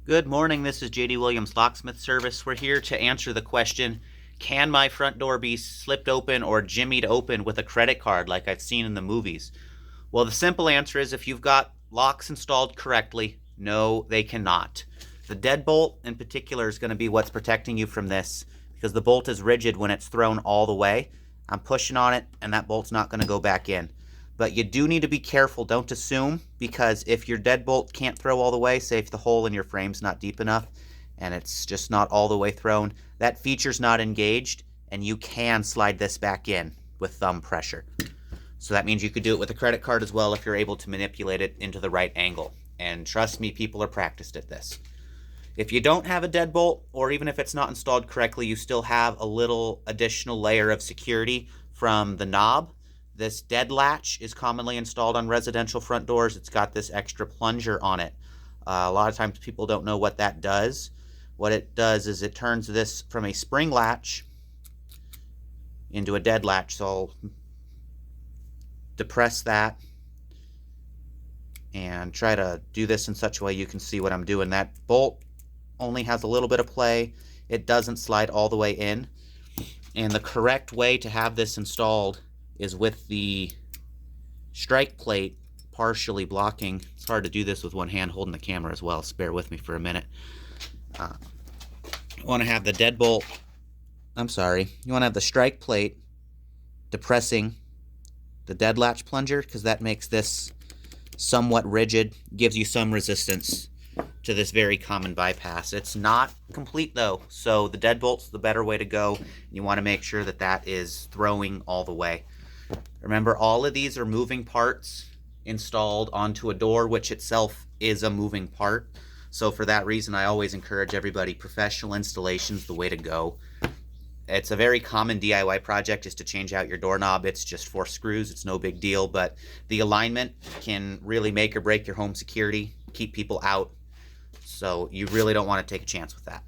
Good morning, this is JD Williams Locksmith Service. We're here to answer the question, can my front door be slipped open or jimmied open with a credit card like I've seen in the movies? Well, the simple answer is if you've got locks installed correctly, no, they cannot. The deadbolt in particular is going to be what's protecting you from this because the bolt is rigid when it's thrown all the way. I'm pushing on it and that bolt's not going to go back in. But you do need to be careful. Don't assume, because if your deadbolt can't throw all the way, say if the hole in your frame's not deep enough and it's just not all the way thrown, that feature's not engaged and you can slide this back in with thumb pressure. So that means you could do it with a credit card as well if you're able to manipulate it into the right angle. And trust me, people are practiced at this. If you don't have a deadbolt, or even if it's not installed correctly, you still have a little additional layer of security from the knob. This dead latch is commonly installed on residential front doors. It's got this extra plunger on it. A lot of times people don't know what that does. What it does is it turns this from a spring latch into a dead latch. So I'll depress that and try to do this in such a way you can see what I'm doing. That bolt only has a little bit of play. It doesn't slide all the way in. And the correct way to have this installed is with the strike plate partially blocking. It's hard to do this with one hand holding the camera as well, so bear with me for a minute. You want to have the deadbolt, you want to have the strike plate depressing the dead latch plunger, because that makes this somewhat rigid, gives you some resistance to this very common bypass. It's not complete though, so the deadbolt's the better way to go. You want to make sure that that is throwing all the way. Remember, all of these are moving parts installed onto a door, which itself is a moving part. So for that reason, I always encourage everybody, professional installation's the way to go. It's a very common DIY project is to change out your doorknob. It's just 4 screws. It's no big deal, but the alignment can really make or break your home security, keep people out. So you really don't want to take a chance with that.